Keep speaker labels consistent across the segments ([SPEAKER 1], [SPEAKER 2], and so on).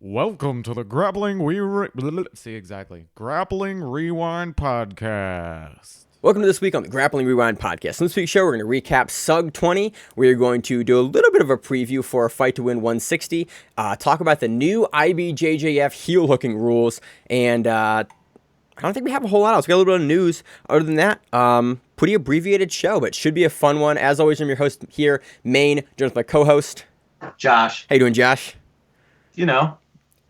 [SPEAKER 1] Welcome to the Grappling Grappling Rewind Podcast.
[SPEAKER 2] Welcome to this week on the Grappling Rewind Podcast. In this week's show, we're going to recap SUG 20. We are going to do a little bit of a preview for Fight to Win 160, talk about the new IBJJF heel hooking rules, and I don't think we have a whole lot else. We got a little bit of news. Other than that, pretty abbreviated show, but should be a fun one. As always, I'm your host here, Maine, joined with my co-host,
[SPEAKER 3] Josh.
[SPEAKER 2] How you doing, Josh?
[SPEAKER 3] You know,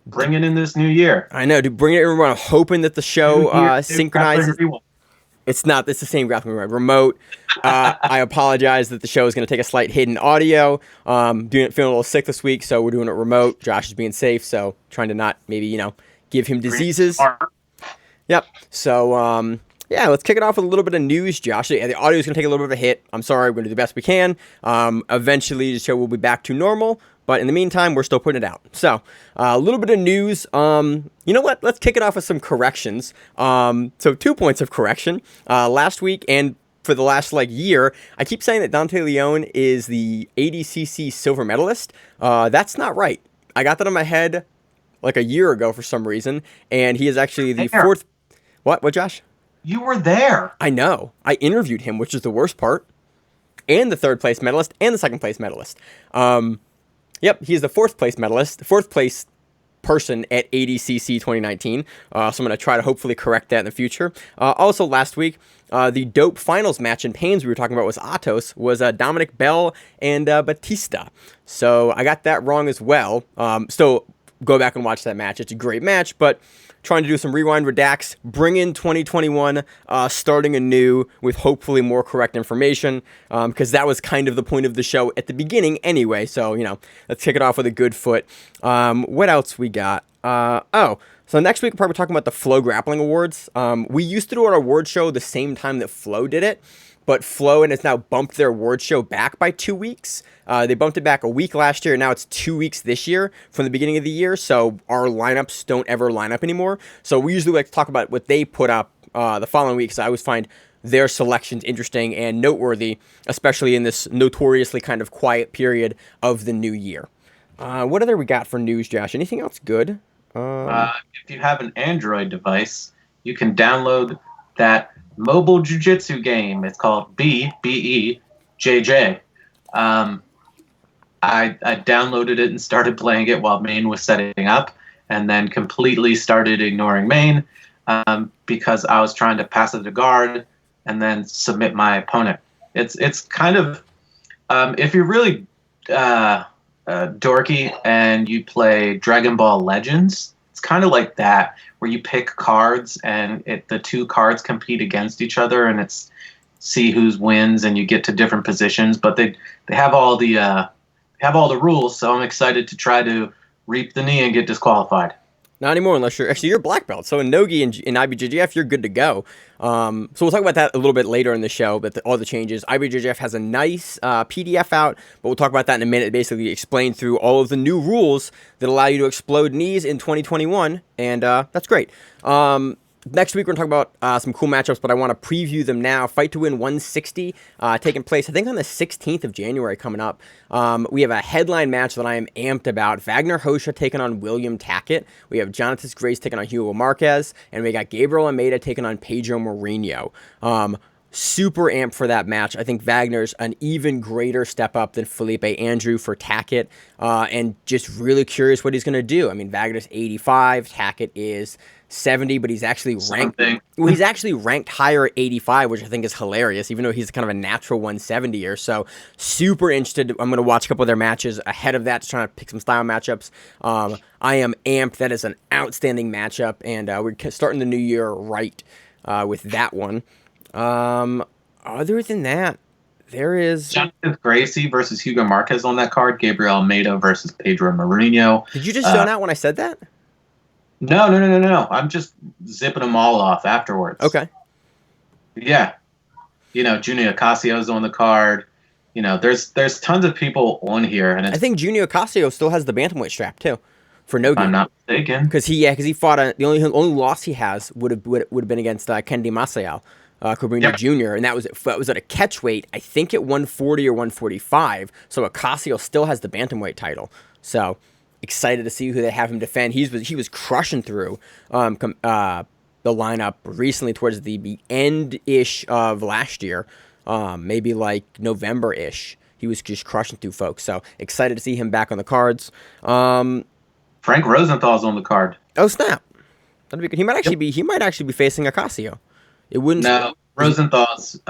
[SPEAKER 3] bringing in this new year.
[SPEAKER 2] I know, dude, bring it everyone. I'm hoping that the show synchronizes. It's not. It's the same Grappling Rewind. Remote. I apologize that the show is going to take a slight hidden audio. Feeling a little sick this week, so we're doing it remote. Josh is being safe, so trying to not maybe, give him diseases. Yep. So, yeah, let's kick it off with a little bit of news, Josh. Yeah, the audio is going to take a little bit of a hit. I'm sorry. We're going to do the best we can. Eventually, the show will be back to normal. But in the meantime, we're still putting it out. So, a little bit of news. You know what? Let's kick it off with some corrections. So, 2 points of correction. Last week and for the last, year, I keep saying that Dante Leone is the ADCC silver medalist. That's not right. I got that in my head a year ago for some reason. And he is actually the fourth... What, Josh?
[SPEAKER 3] You were there.
[SPEAKER 2] I know. I interviewed him, which is the worst part. And the third place medalist and the second place medalist. Yep, he's the fourth place medalist, fourth place person at ADCC 2019. So I'm going to try to hopefully correct that in the future. Also, last week, the dope finals match in Pains we were talking about was Dominic Bell and Batista. So I got that wrong as well. Still, go back and watch that match. It's a great match, but trying to do some rewind redacts, bring in 2021, starting anew with hopefully more correct information, because that was kind of the point of the show at the beginning anyway. So, let's kick it off with a good foot. What else we got? So next week we're probably talking about the Flow Grappling Awards. We used to do our award show the same time that Flow did it, but Flow and has now bumped their award show back by 2 weeks. They bumped it back a week last year, and now it's 2 weeks this year from the beginning of the year, so our lineups don't ever line up anymore. So we usually like to talk about what they put up the following week, because I always find their selections interesting and noteworthy, especially in this notoriously kind of quiet period of the new year. What other we got for news, Josh? Anything else good?
[SPEAKER 3] If you have an Android device, you can download that mobile jiu-jitsu game. It's called IBJJF. I downloaded it and started playing it while Maine was setting up, and then completely started ignoring Maine because I was trying to pass it to guard and then submit my opponent. It's kind of if you're really dorky and you play Dragon Ball Legends, it's kind of like that, where you pick cards and the two cards compete against each other, and it's see who wins, and you get to different positions. But they have all the rules, so I'm excited to try to reap the knee and get disqualified.
[SPEAKER 2] Not anymore, unless you're a black belt. So in Nogi and in IBJJF, you're good to go. So we'll talk about that a little bit later in the show, but all the changes. IBJJF has a nice PDF out, but we'll talk about that in a minute. Basically explain through all of the new rules that allow you to explode knees in 2021, and that's great. Next week, we're going to talk about some cool matchups, but I want to preview them now. Fight to Win 160, taking place, I think, on the 16th of January coming up. We have a headline match that I am amped about. Vagner Rocha taking on William Tackett. We have Jonathan Grace taking on Hugo Marquez. And we got Gabriel Almeida taking on Pedro Mourinho. Super amped for that match. I think Vagner's an even greater step up than Felipe Andrew for Tackett, and just really curious what he's going to do. I mean, Vagner's 85, Tackett is 70, but he's actually ranked. Well, he's actually ranked higher at 85, which I think is hilarious, even though he's kind of a natural 170er. So super interested. I'm going to watch a couple of their matches ahead of that, just trying to pick some style matchups. I am amped. That is an outstanding matchup, and we're starting the new year right with that one. Other than that, there is
[SPEAKER 3] Jonathan Gracie versus Hugo Marquez on that card. Gabriel Almeida versus Pedro Mourinho.
[SPEAKER 2] Did you just zone out when I said that?
[SPEAKER 3] No. I'm just zipping them all off afterwards.
[SPEAKER 2] Okay.
[SPEAKER 3] Yeah. Junior Ocasio's on the card. There's tons of people on here, and
[SPEAKER 2] I think Junior Ocasio still has the bantamweight strap too, for Nogi.
[SPEAKER 3] I'm not mistaken.
[SPEAKER 2] Because he fought the only loss he has would have been against Kendi Masayal, Cabrini Jr., and that was at a catchweight, I think at 140 or 145. So Ocasio still has the bantamweight title. So excited to see who they have him defend. He was crushing through the lineup recently towards the end-ish of last year, maybe like November-ish. He was just crushing through folks. So excited to see him back on the cards.
[SPEAKER 3] Frank Rosenthal's on the card.
[SPEAKER 2] Oh snap! That'd be good. He might actually be facing Ocasio. It wouldn't.
[SPEAKER 3] No, Rosenthal's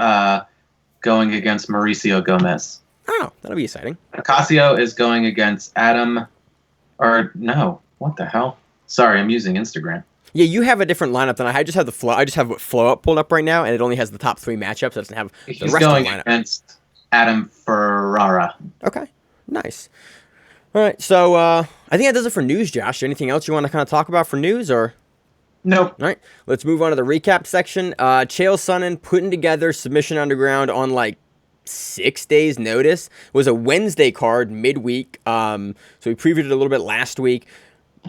[SPEAKER 3] going against Mauricio Gomez.
[SPEAKER 2] Oh, that'll be exciting.
[SPEAKER 3] Ocasio is going against Adam. Or no, what the hell? Sorry, I'm using Instagram.
[SPEAKER 2] Yeah, you have a different lineup than I just have the flow. I just have Flow Up pulled up right now, and it only has the top 3 matchups. It doesn't have the
[SPEAKER 3] He's
[SPEAKER 2] rest of the
[SPEAKER 3] going
[SPEAKER 2] lineup.
[SPEAKER 3] against Adam Ferrara.
[SPEAKER 2] Okay, nice. All right, so I think that does it for news, Josh. Anything else you want to kind of talk about for news, or?
[SPEAKER 3] Nope.
[SPEAKER 2] All right, let's move on to the recap section. Chael Sonnen putting together Submission Underground on like 6 days' notice. It was a Wednesday card midweek. So we previewed it a little bit last week.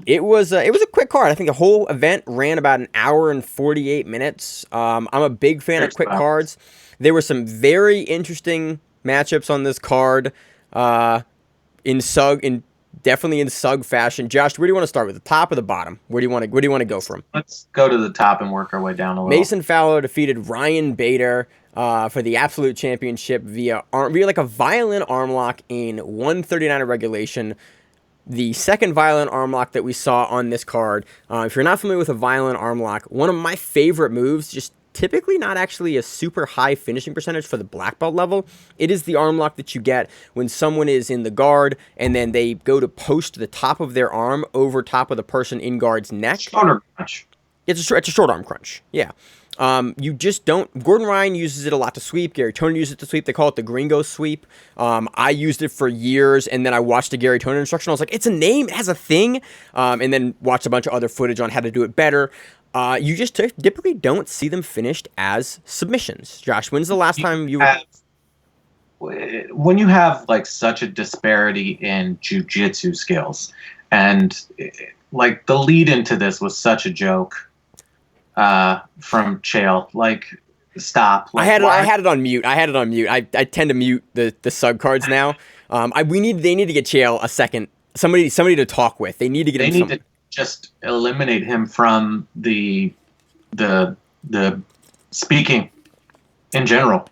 [SPEAKER 2] It was a quick card. I think the whole event ran about an hour and 48 minutes. I'm a big fan of quick cards. There were some very interesting matchups on this card. Definitely in SUG fashion. Josh, where do you want to start with? The top or the bottom? Where do you want to go from?
[SPEAKER 3] Let's go to the top and work our way down a little.
[SPEAKER 2] Mason Fowler defeated Ryan Bader for the Absolute Championship via like a violin arm lock in 139 of regulation. The second violin arm lock that we saw on this card. If you're not familiar with a violin arm lock, one of my favorite moves, just typically not actually a super high finishing percentage for the black belt level. It is the arm lock that you get when someone is in the guard and then they go to post the top of their arm over top of the person in guard's neck.
[SPEAKER 3] Shoulder crunch.
[SPEAKER 2] It's a short arm crunch. Yeah. You just don't. Gordon Ryan uses it a lot to sweep. Gary Tonin uses it to sweep. They call it the Gringo sweep. I used it for years, and then I watched a Gary Tonin instruction. I was like, it's a name. It has a thing. And then watched a bunch of other footage on how to do it better. You just typically don't see them finished as submissions. Josh, when's the last time you...
[SPEAKER 3] When you have like such a disparity in jiu-jitsu skills, and like the lead into this was such a joke from Chael. Like, stop. Like,
[SPEAKER 2] I had it on mute. I tend to mute the SUG cards now. They need to get Chael a second. Somebody to talk with. They need to get him. They need to
[SPEAKER 3] just eliminate him from the speaking in general,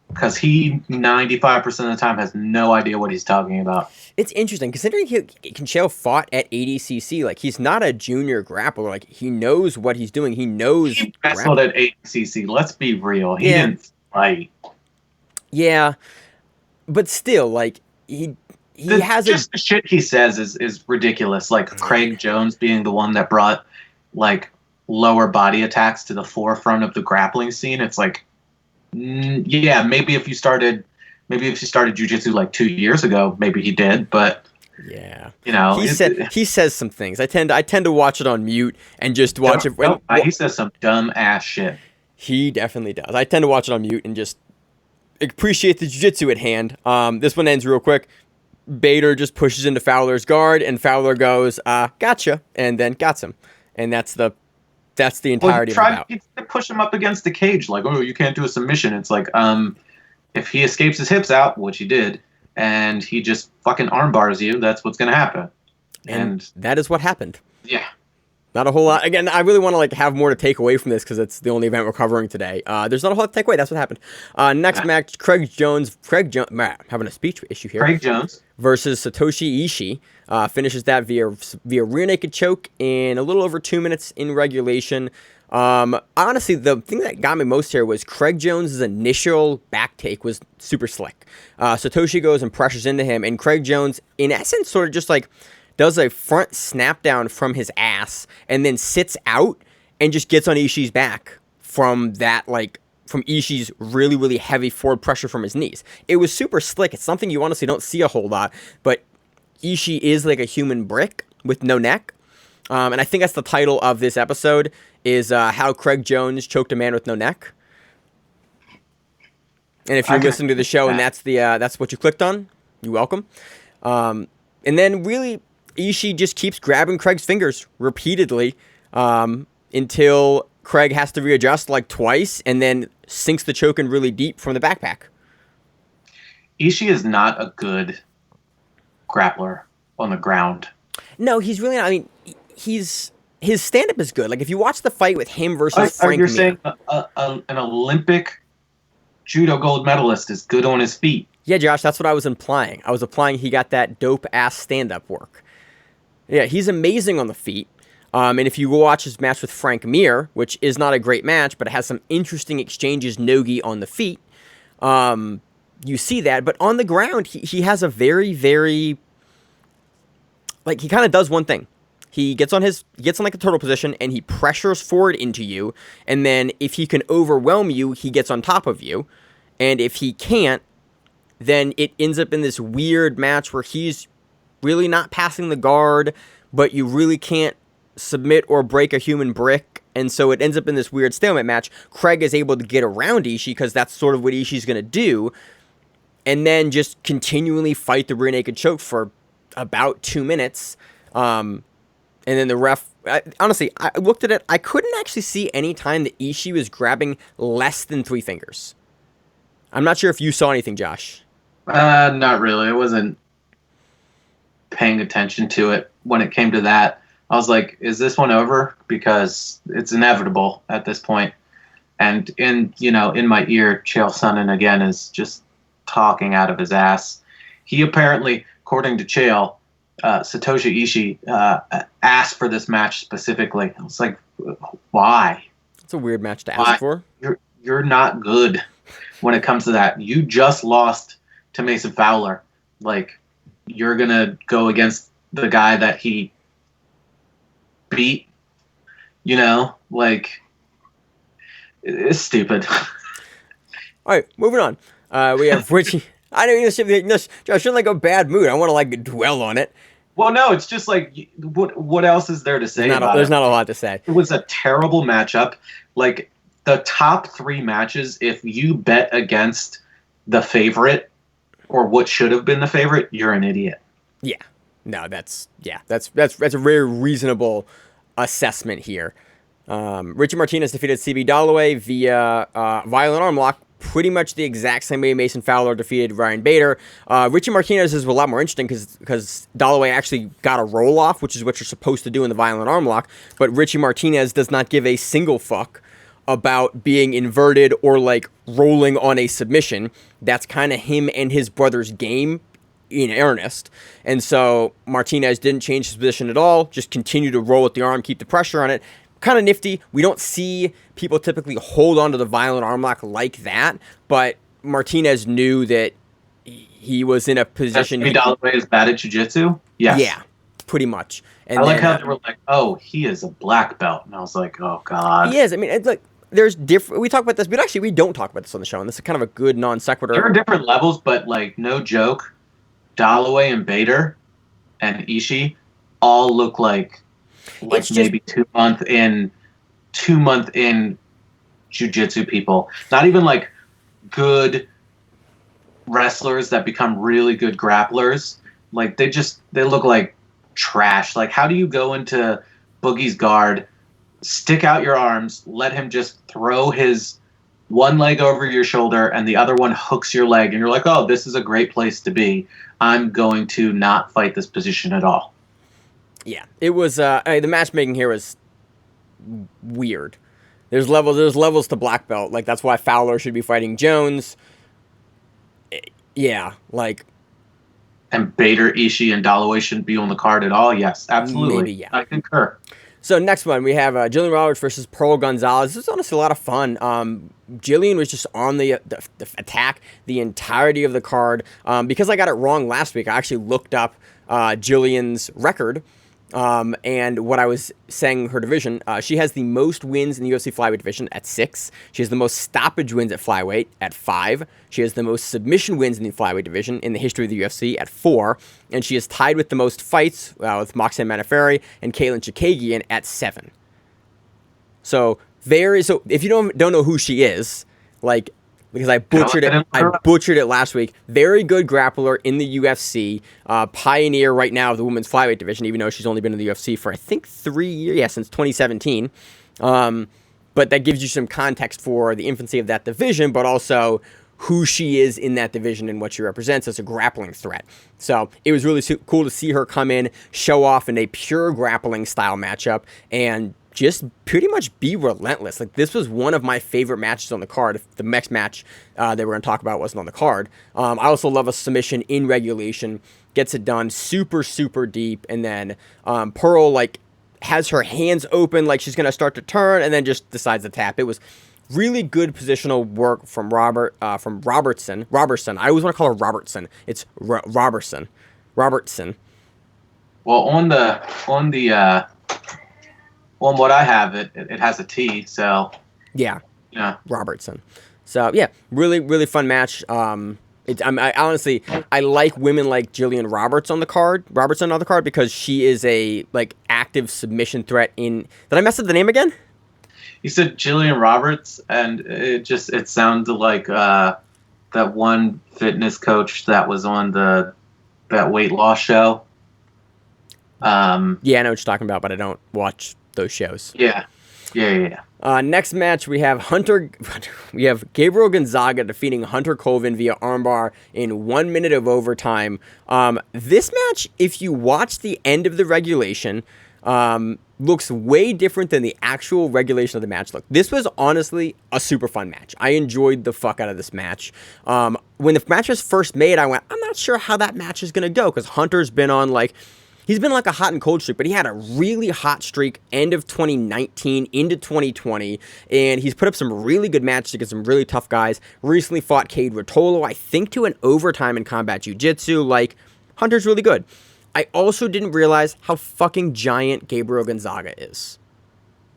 [SPEAKER 3] because he 95% of the time has no idea what he's talking about.
[SPEAKER 2] It's interesting considering Chael fought at ADCC. Like, he's not a junior grappler. Like, he knows what he's doing. He knows.
[SPEAKER 3] He wrestled at ADCC. Let's be real. He didn't fight.
[SPEAKER 2] Yeah, but still, like he has
[SPEAKER 3] just the shit he says is ridiculous. Like Craig Jones being the one that brought like lower body attacks to the forefront of the grappling scene. It's like, yeah, maybe if you started jiu-jitsu like 2 years ago, maybe he did, but
[SPEAKER 2] yeah,
[SPEAKER 3] you know,
[SPEAKER 2] he says some things. I tend to watch it on mute and just watch it.
[SPEAKER 3] He says some dumb ass shit.
[SPEAKER 2] He definitely does. I tend to watch it on mute and just appreciate the jiu-jitsu at hand. This one ends real quick. Bader just pushes into Fowler's guard, and Fowler goes, "Gotcha," and then got him, and that's the entirety of the bout.
[SPEAKER 3] He tried to push him up against the cage, like, "Oh, you can't do a submission." It's like, if he escapes his hips out, which he did, and he just fucking arm bars you, that's what's gonna happen. And
[SPEAKER 2] that is what happened.
[SPEAKER 3] Yeah.
[SPEAKER 2] Not a whole lot. Again, I really want to have more to take away from this because it's the only event we're covering today. There's not a whole lot to take away. That's what happened. Next match, Craig Jones, having a speech issue here.
[SPEAKER 3] Craig Jones
[SPEAKER 2] versus Satoshi Ishii finishes that via rear naked choke in a little over 2 minutes in regulation. Honestly, the thing that got me most here was Craig Jones' initial back take was super slick. Satoshi goes and pressures into him, and Craig Jones, in essence, sort of just like does a front snap down from his ass and then sits out and just gets on Ishii's back from Ishii's really, really heavy forward pressure from his knees. It was super slick. It's something you honestly don't see a whole lot, but Ishii is like a human brick with no neck. And I think that's the title of this episode is how Craig Jones choked a man with no neck. And if you're listening to the show and that's what you clicked on, you're welcome. And then really, Ishii just keeps grabbing Craig's fingers repeatedly until Craig has to readjust like twice and then sinks the choke in really deep from the backpack.
[SPEAKER 3] Ishii is not a good grappler on the ground.
[SPEAKER 2] No, he's really not. I mean, his stand-up is good. Like, if you watch the fight with him versus Frank
[SPEAKER 3] You're
[SPEAKER 2] Mir,
[SPEAKER 3] saying an Olympic judo gold medalist is good on his feet.
[SPEAKER 2] Yeah, Josh, that's what I was implying. I was implying he got that dope-ass stand-up work. Yeah, he's amazing on the feet. And if you watch his match with Frank Mir, which is not a great match, but it has some interesting exchanges no-gi on the feet, you see that. But on the ground, he has a very, very... Like, he kind of does one thing. He gets on like a turtle position, and he pressures forward into you. And then if he can overwhelm you, he gets on top of you. And if he can't, then it ends up in this weird match where he's really not passing the guard, but you really can't submit or break a human brick. And so it ends up in this weird stalemate match. Craig is able to get around Ishii because that's sort of what Ishii's going to do. And then just continually fight the rear naked choke for about 2 minutes. And then the ref, honestly, I looked at it. I couldn't actually see any time that Ishii was grabbing less than 3 fingers. I'm not sure if you saw anything, Josh.
[SPEAKER 3] Not really. I wasn't paying attention to it when it came to that. I was like, is this one over? Because it's inevitable at this point. And in my ear, Chael Sonnen again is just talking out of his ass. He apparently, according to Chael, Satoshi Ishii asked for this match specifically. I was like, why?
[SPEAKER 2] It's a weird match to ask for.
[SPEAKER 3] You're not good when it comes to that. You just lost to Mason Fowler. Like, you're gonna go against the guy that he beat. Like, it's stupid.
[SPEAKER 2] All right, moving on. We have Richie. I don't even Josh, shouldn't like a bad mood. I want to like dwell on it.
[SPEAKER 3] Well, no, it's just like, what else is there to say?
[SPEAKER 2] There's not a lot to say.
[SPEAKER 3] It was a terrible matchup. Like, the top 3 matches, if you bet against the favorite or what should have been the favorite, you're an idiot. Yeah.
[SPEAKER 2] No, that's a very reasonable assessment here. Richie Martinez defeated CB Dollaway via violin arm lock. Pretty much the exact same way Mason Fowler defeated Ryan Bader. Richie Martinez is a lot more interesting because Dollaway actually got a roll-off, which is what you're supposed to do in the violin arm lock, but Richie Martinez does not give a single fuck about being inverted or, like, rolling on a submission. That's kind of him and his brother's game in earnest. And so Martinez didn't change his position at all, just continue to roll with the arm, keep the pressure on it. Kind of nifty. We don't see people typically hold on to the violin arm lock like that, but Martinez knew that he was in a position.
[SPEAKER 3] CB Dollaway is bad at jiu-jitsu? Yes.
[SPEAKER 2] Yeah, pretty much. And
[SPEAKER 3] I like how they were like, oh, he is a black belt. And I was like, oh, God.
[SPEAKER 2] He is. I mean, it's like, there's different. We talk about this, but actually we don't talk about this on the show, and this is kind of a good non sequitur.
[SPEAKER 3] There are different levels, but, like, no joke, Dollaway and Bader and Ishii all look like maybe 2 month in jiu-jitsu people. Not even like good wrestlers that become really good grapplers. Like, they look like trash. Like, how do you go into Boogie's guard, stick out your arms, let him just throw his one leg over your shoulder and the other one hooks your leg, and you're like, oh, this is a great place to be. I'm going to not fight this position at all.
[SPEAKER 2] Yeah, it was. The matchmaking here was weird. There's levels to black belt. Like, that's why Fowler should be fighting Jones. Yeah, like.
[SPEAKER 3] And Bader, Ishii, and Dollaway shouldn't be on the card at all. Yes, absolutely.
[SPEAKER 2] Maybe, yeah.
[SPEAKER 3] I concur.
[SPEAKER 2] So next one, we have Gillian Roberts versus Pearl Gonzalez. This is honestly a lot of fun. Gillian was just on the attack the entirety of the card. Because I got it wrong last week, I actually looked up Gillian's record. And what I was saying, her division, she has the most wins in the UFC flyweight division at 6. She has the most stoppage wins at flyweight at 5. She has the most submission wins in the flyweight division in the history of the UFC at 4. And she is tied with the most fights with Moxie Manaferi and Caitlin Chikagian at 7. So if you don't know who she is, like, because I butchered it last week. Very good grappler in the UFC, pioneer right now of the women's flyweight division, even though she's only been in the UFC for, I think, 3 years, since 2017. But that gives you some context for the infancy of that division, but also who she is in that division and what she represents as a grappling threat. So it was really cool to see her come in, show off in a pure grappling style matchup, and just pretty much be relentless. Like, this was one of my favorite matches on the card. If the next match that we're going to talk about wasn't on the card. I also love a submission in regulation. Gets it done super, super deep. And then Pearl, like, has her hands open like she's going to start to turn and then just decides to tap. It was really good positional work from Robertson. I always want to call her Robertson. It's Robertson.
[SPEAKER 3] Well, on what I have, it has a T, so
[SPEAKER 2] yeah, Robertson. So yeah, really, really fun match. I honestly like women like Gillian Robertson on the card because she is a like active submission threat in. Did I mess up the name again?
[SPEAKER 3] You said Gillian Roberts, and it sounded like that one fitness coach that was on that weight loss show.
[SPEAKER 2] Yeah, I know what you're talking about, but I don't watch those shows.
[SPEAKER 3] Yeah.
[SPEAKER 2] Next match, we have Gabriel Gonzaga defeating Hunter Colvin via armbar in 1 minute of overtime. This match, if you watch the end of the regulation, looks way different than the actual regulation of the match look. This was honestly a super fun match. I enjoyed the fuck out of this match. When the match was first made, I went, I'm not sure how that match is going to go, because Hunter's been on he's been like a hot and cold streak, but he had a really hot streak end of 2019 into 2020, and he's put up some really good matches against some really tough guys. Recently fought Cade Rotolo, I think, to an overtime in combat jiu-jitsu. Like, Hunter's really good. I also didn't realize how fucking giant Gabriel Gonzaga is.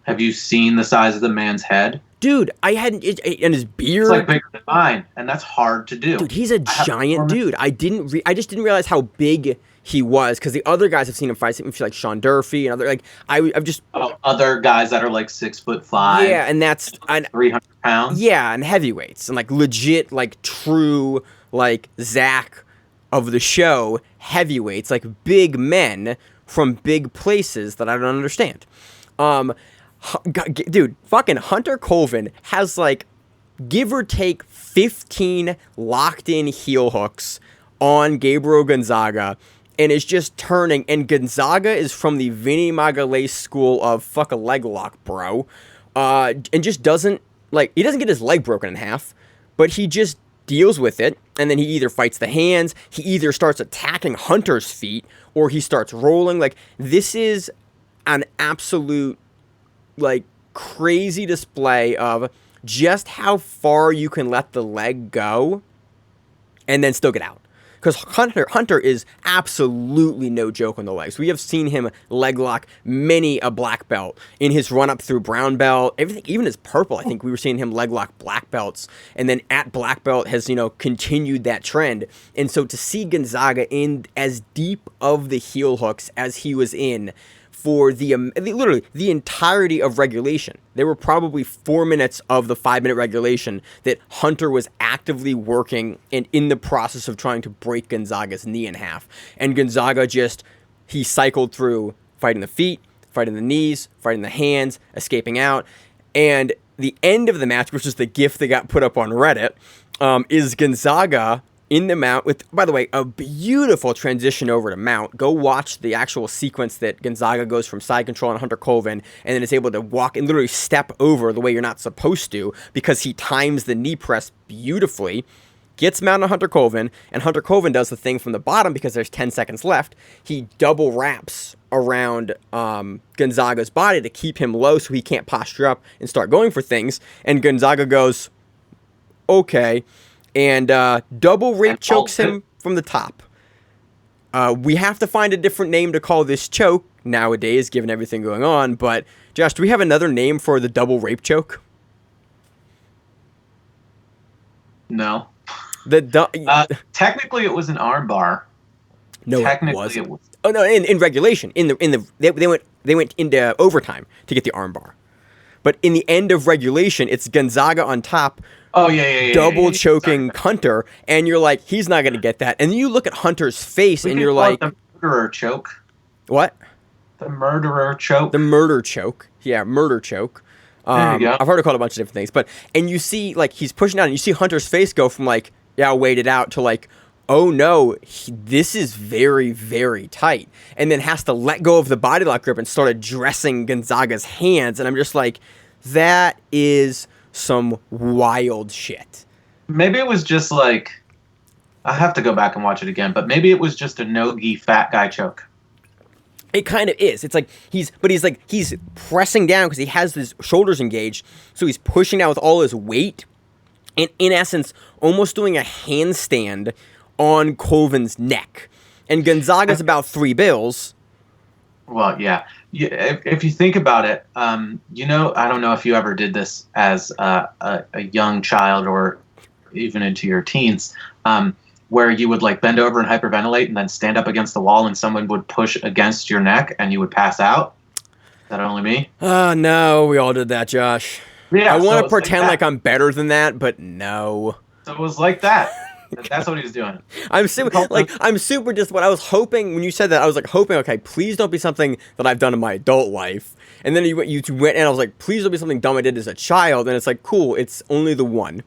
[SPEAKER 3] Have you seen the size of the man's head?
[SPEAKER 2] Dude, I hadn't, and his beard.
[SPEAKER 3] It's like bigger than mine, and that's hard to do.
[SPEAKER 2] Dude, he's a giant dude. I just didn't realize how big he was, because the other guys I've seen him fight, like Sean Durfee and other, like, I've just
[SPEAKER 3] other guys that are like 6'5".
[SPEAKER 2] Yeah, and that's
[SPEAKER 3] 300 pounds.
[SPEAKER 2] Yeah, and heavyweights and like legit, like true, like Zach of the show heavyweights, like big men from big places that I don't understand. Dude, fucking Hunter Colvin has like, give or take 15 locked in heel hooks on Gabriel Gonzaga, and is just turning. And Gonzaga is from the Vinny Magalhaes school of fuck a leg lock, bro. And just doesn't, like, he doesn't get his leg broken in half, but he just deals with it. And then he either fights the hands, he either starts attacking Hunter's feet, or he starts rolling. Like, this is an absolute, like, crazy display of just how far you can let the leg go and then still get out. Because Hunter is absolutely no joke on the legs. We have seen him leg lock many a black belt in his run up through brown belt, everything, even his purple. I think we were seeing him leg lock black belts, and then at black belt has, continued that trend. And so to see Gonzaga in as deep of the heel hooks as he was in for literally the entirety of regulation. There were probably 4 minutes of the 5-minute regulation that Hunter was actively working and in the process of trying to break Gonzaga's knee in half. And Gonzaga he cycled through fighting the feet, fighting the knees, fighting the hands, escaping out. And the end of the match, which is the GIF that got put up on Reddit, is Gonzaga in the mount with, by the way, a beautiful transition over to mount. Go watch the actual sequence that Gonzaga goes from side control on Hunter Colvin and then is able to walk and literally step over the way you're not supposed to, because he times the knee press beautifully, gets mount on Hunter Colvin, and Hunter Colvin does the thing from the bottom because there's 10 seconds left. He double wraps around Gonzaga's body to keep him low so he can't posture up and start going for things, and Gonzaga goes, okay, and double rape chokes him from the top. We have to find a different name to call this choke nowadays, given everything going on. But, Josh, do we have another name for the double rape choke?
[SPEAKER 3] No.
[SPEAKER 2] Technically,
[SPEAKER 3] it was an arm bar.
[SPEAKER 2] No, technically it was. Oh no! In regulation, they went into overtime to get the arm bar. But in the end of regulation, it's Gonzaga on top.
[SPEAKER 3] Oh, yeah.
[SPEAKER 2] Double choking Hunter, and you're like, he's not going to get that. And then you look at Hunter's face, and you're like...
[SPEAKER 3] the murderer choke.
[SPEAKER 2] What?
[SPEAKER 3] The murderer choke.
[SPEAKER 2] The murder choke. Yeah, murder choke.
[SPEAKER 3] There you go.
[SPEAKER 2] I've heard it called a bunch of different things, and you see, like, he's pushing down, and you see Hunter's face go from, like, yeah, I'll wait it out, to, like, oh no, this is very, very tight. And then has to let go of the body lock grip and start addressing Gonzaga's hands. And I'm just like, that is some wild shit.
[SPEAKER 3] Maybe it was just like, I have to go back and watch it again, but maybe it was just a no-gi fat guy choke.
[SPEAKER 2] It kind of is. It's like he's pressing down because he has his shoulders engaged. So he's pushing down with all his weight. And in essence, almost doing a handstand on Colvin's neck. And Gonzaga's about 3 bills.
[SPEAKER 3] Well, yeah. If you think about it, I don't know if you ever did this as a young child or even into your teens, where you would like bend over and hyperventilate and then stand up against the wall and someone would push against your neck and you would pass out. Is that only me?
[SPEAKER 2] Oh, no, we all did that, Josh.
[SPEAKER 3] Yeah,
[SPEAKER 2] I want to
[SPEAKER 3] so
[SPEAKER 2] pretend like I'm better than that, but no.
[SPEAKER 3] So it was like that. That's what he was doing.
[SPEAKER 2] I'm super disappointed. I was hoping when you said that, I was like hoping, okay, please don't be something that I've done in my adult life. And then you went and I was like, please don't be something dumb I did as a child. And it's like, cool, it's only the one.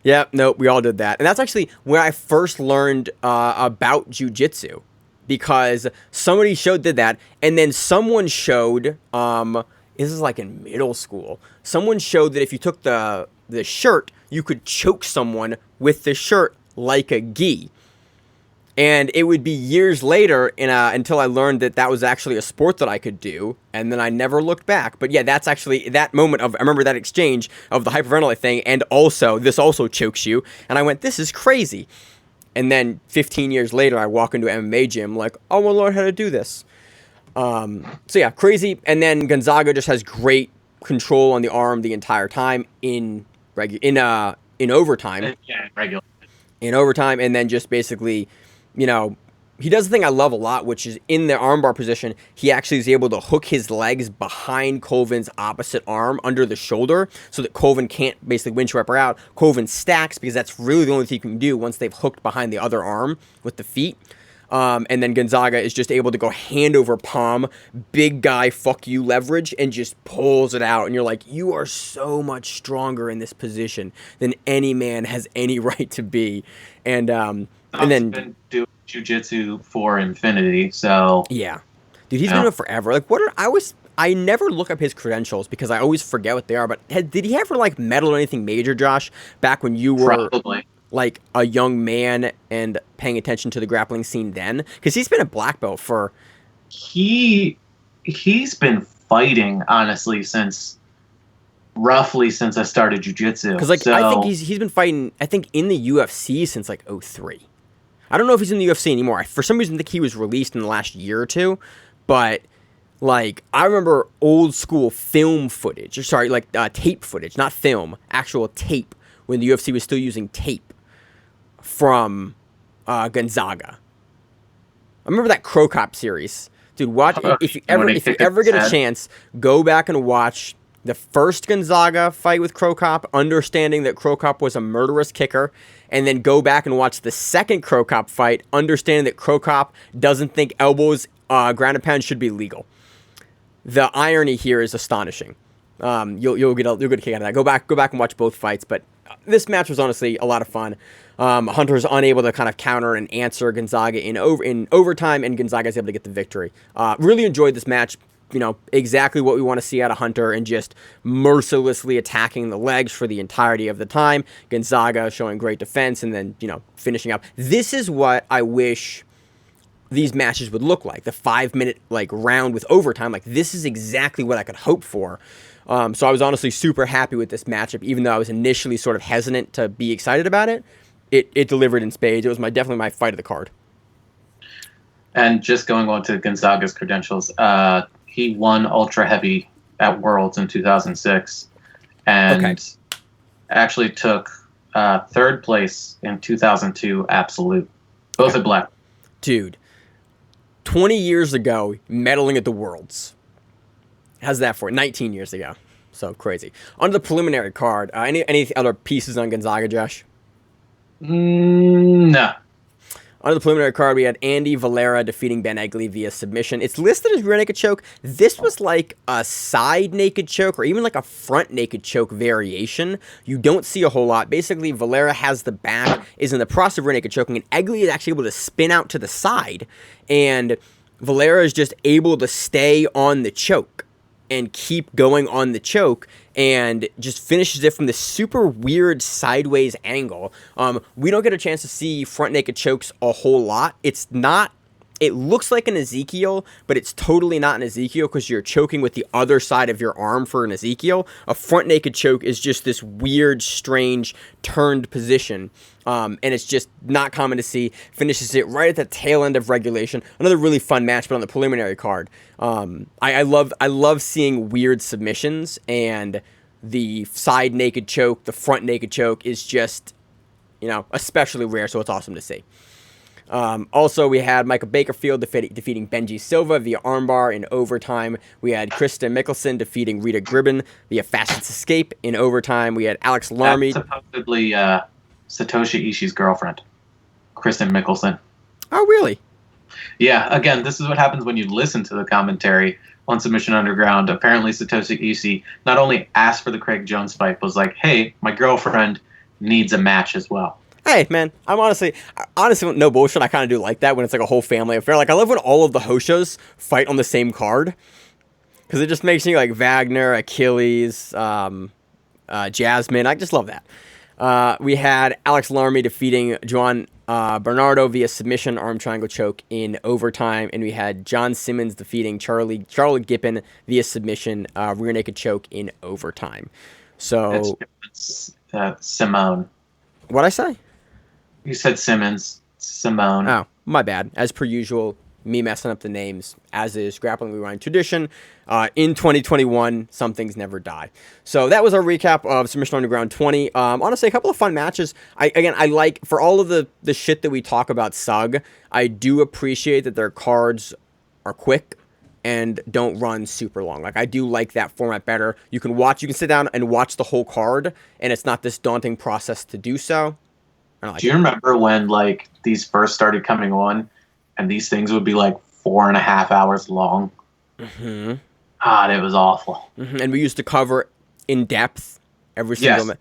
[SPEAKER 2] Yeah, nope, we all did that. And that's actually where I first learned about jiu-jitsu, because somebody did that, and then someone showed, this is like in middle school, someone showed that if you took the shirt, you could choke someone with the shirt like a gi. And it would be years later until I learned that was actually a sport that I could do, and then I never looked back. But yeah, that's actually that moment I remember that exchange of the hyperventilate thing, and also, this also chokes you. And I went, this is crazy. And then 15 years later, I walk into an MMA gym like, I want to learn how to do this. So yeah, crazy. And then Gonzaga just has great control on the arm the entire time in overtime.
[SPEAKER 3] Yeah, regular.
[SPEAKER 2] In overtime, and then just basically, he does the thing I love a lot, which is in the armbar position, he actually is able to hook his legs behind Colvin's opposite arm under the shoulder so that Colvin can't basically winch wiper out. Colvin stacks because that's really the only thing he can do once they've hooked behind the other arm with the feet. And then Gonzaga is just able to go hand over palm, big guy, fuck you leverage, and just pulls it out. And you're like, you are so much stronger in this position than any man has any right to be. And then
[SPEAKER 3] been doing jiu-jitsu for infinity, so
[SPEAKER 2] yeah, dude, he's been doing it forever. Like, I never look up his credentials because I always forget what they are. But did he ever like medal or anything major, Josh, back when you were
[SPEAKER 3] probably
[SPEAKER 2] like a young man and paying attention to the grappling scene then? Because he's been a black belt for...
[SPEAKER 3] He's been fighting, honestly, roughly since I started jiu-jitsu.
[SPEAKER 2] Because I think he's been fighting, I think, in the UFC since like 2003. I don't know if he's in the UFC anymore. For some reason, I think he was released in the last year or two. But like, I remember old school film footage, or sorry, like tape footage, not film, actual tape, when the UFC was still using tape from Gonzaga. I remember that Crow Cop series. Dude, watch, if you ever get a chance, go back and watch the first Gonzaga fight with Crow Cop, understanding that Crow Cop was a murderous kicker, and then go back and watch the second Crow Cop fight, understanding that Crow Cop doesn't think elbows, ground and pound should be legal. The irony here is astonishing. You'll get a kick out of that. Go back and watch both fights. But this match was honestly a lot of fun. Hunter's unable to kind of counter and answer Gonzaga in overtime, and Gonzaga's able to get the victory. Really enjoyed this match. Exactly what we want to see out of Hunter, and just mercilessly attacking the legs for the entirety of the time. Gonzaga showing great defense, and then, finishing up. This is what I wish these matches would look like. The 5-minute round with overtime. This is exactly what I could hope for. So I was honestly super happy with this matchup, even though I was initially sort of hesitant to be excited about it. It delivered in spades. It was definitely my fight of the card.
[SPEAKER 3] And just going on to Gonzaga's credentials, he won ultra heavy at Worlds in 2006, and actually took third place in 2002 absolute, both at black.
[SPEAKER 2] Dude, 20 years ago, medaling at the Worlds. How's that for 19 years ago? So crazy. On the preliminary card, any other pieces on Gonzaga, Josh?
[SPEAKER 3] No.
[SPEAKER 2] On the preliminary card, we had Andy Valera defeating Ben Egley via submission. It's listed as rear naked choke. This was like a side naked choke or even like a front naked choke variation. You don't see a whole lot. Basically, Valera has the back, is in the process of rear naked choking, and Egley is actually able to spin out to the side. And Valera is just able to stay on the choke and keep going on the choke and just finishes it from this super weird sideways angle. We don't get a chance to see front naked chokes a whole lot. It looks like an Ezekiel, but it's totally not an Ezekiel because you're choking with the other side of your arm for an Ezekiel. A front naked choke is just this weird, strange, turned position. And it's just not common to see. Finishes it right at the tail end of regulation. Another really fun match, but on the preliminary card. I love seeing weird submissions, and the side naked choke, the front naked choke is just, especially rare, so it's awesome to see. Also, we had Michael Bakerfield defeating Benji Silva via armbar in overtime. We had Krista Mickelson defeating Rita Gribben via fastest escape in overtime. We had Alex Larmy.
[SPEAKER 3] That's supposedly Satoshi Ishii's girlfriend, Kristen Mickelson.
[SPEAKER 2] Oh, really?
[SPEAKER 3] Yeah, again, this is what happens when you listen to the commentary on Submission Underground. Apparently, Satoshi Ishii not only asked for the Craig Jones fight, but was like, hey, my girlfriend needs a match as well.
[SPEAKER 2] Hey, man, I'm honestly, no bullshit, I kind of do like that when it's like a whole family affair. Like, I love when all of the host shows fight on the same card, because it just makes me like Vagner, Achilles, Jasmine. I just love that. We had Alex Larmy defeating Juan Bernardo via submission arm triangle choke in overtime, and we had John Simmons defeating Charlie Gippen via submission rear naked choke in overtime. So
[SPEAKER 3] it's Simone.
[SPEAKER 2] What'd I say?
[SPEAKER 3] You said Simmons. Simone.
[SPEAKER 2] Oh, my bad. As per usual, me messing up the names, as is Grappling Rewind tradition. In 2021, some things never die. So that was our recap of Submission Underground 20. Honestly, a couple of fun matches. I like, for all of the shit that we talk about SUG, I do appreciate that their cards are quick and don't run super long. Like, I do like that format better. You can sit down and watch the whole card, and it's not this daunting process to do so.
[SPEAKER 3] Do you remember when these first started coming on, and these things would be 4.5 hours long?
[SPEAKER 2] Mm-hmm.
[SPEAKER 3] God, it was awful.
[SPEAKER 2] Mm-hmm. And we used to cover in depth every single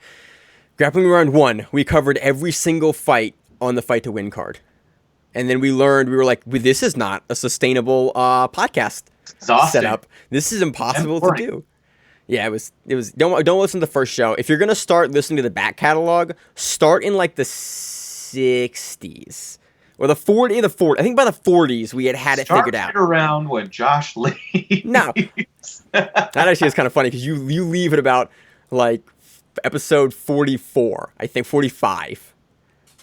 [SPEAKER 2] Grappling Round 1, we covered every single fight on the Fight to Win card. And then we learned, we were like, this is not a sustainable podcast setup. This is impossible to do. Yeah, it was. Don't listen to the first show. If you're gonna start listening to the back catalog, start in the 60s or the 40s. I think by the 40s we had it figured out.
[SPEAKER 3] Start around when Josh leaves.
[SPEAKER 2] No, that actually is kind of funny because you leave at about episode 44. I think 45.